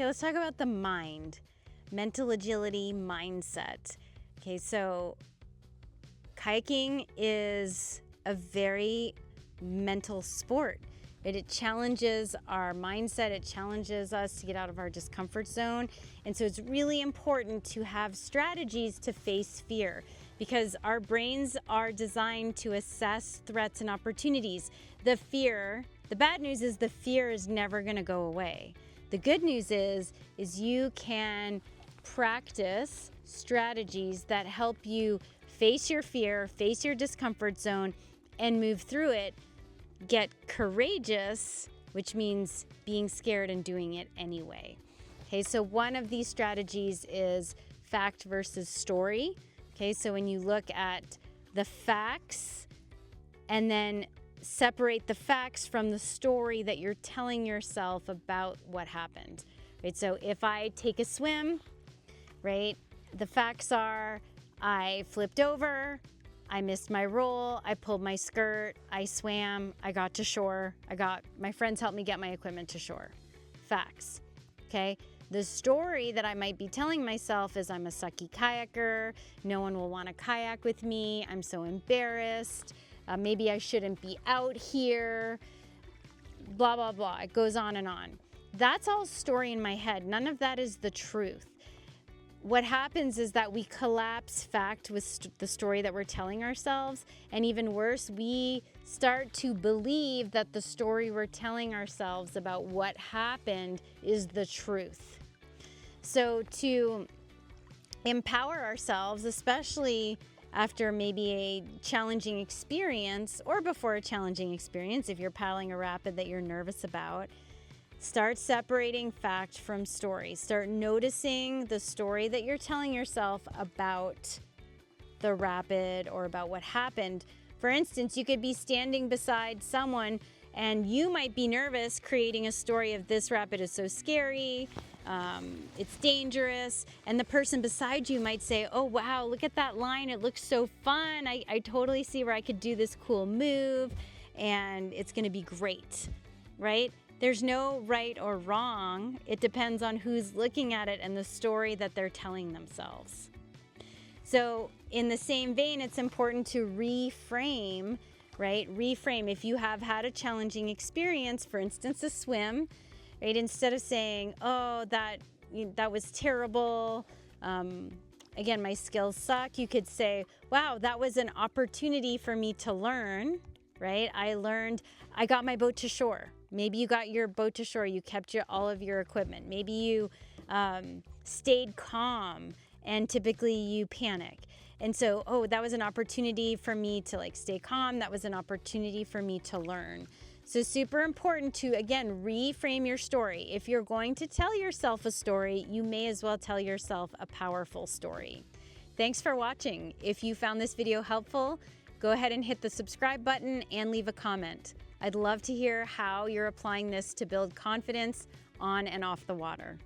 Okay, let's talk about the mind, mental agility mindset. Okay, so kayaking is a very mental sport. It challenges our mindset, it challenges us to get out of our discomfort zone. And so it's really important to have strategies to face fear, because our brains are designed to assess threats and opportunities. The bad news is the fear is never gonna go away. The good news is you can practice strategies that help you face your fear, face your discomfort zone, and move through it. Get courageous, which means being scared and doing it anyway. Okay, so one of these strategies is fact versus story. Okay, so when you look at the facts and then separate the facts from the story that you're telling yourself about what happened. Right, so if I take a swim, right, the facts are I flipped over, I missed my roll, I pulled my skirt, I swam, I got to shore, my friends helped me get my equipment to shore. Facts, okay? The story that I might be telling myself is I'm a sucky kayaker, no one will want to kayak with me, I'm so embarrassed, maybe I shouldn't be out here, blah, blah, blah. It goes on and on. That's all story in my head. None of that is the truth. What happens is that we collapse fact with the story that we're telling ourselves, and even worse, we start to believe that the story we're telling ourselves about what happened is the truth. So to empower ourselves, especially after maybe a challenging experience or before a challenging experience, if you're paddling a rapid that you're nervous about, start separating fact from story. Start noticing the story that you're telling yourself about the rapid or about what happened. For instance, you could be standing beside someone and you might be nervous creating a story of this rapid is so scary, it's dangerous, and the person beside you might say, oh wow, look at that line, it looks so fun, I totally see where I could do this cool move and it's gonna be great, right? There's no right or wrong. It depends on who's looking at it and the story that they're telling themselves. So in the same vein, it's important to reframe, right? Reframe. If you have had a challenging experience, for instance, a swim, right? Instead of saying, oh, that was terrible, again, my skills suck, you could say, wow, that was an opportunity for me to learn, right? I got my boat to shore. Maybe you got your boat to shore, you kept all of your equipment. Maybe you stayed calm, and typically you panic. And so, oh, that was an opportunity for me to stay calm. That was an opportunity for me to learn. So super important to, again, reframe your story. If you're going to tell yourself a story, you may as well tell yourself a powerful story. Thanks for watching. If you found this video helpful, go ahead and hit the subscribe button and leave a comment. I'd love to hear how you're applying this to build confidence on and off the water.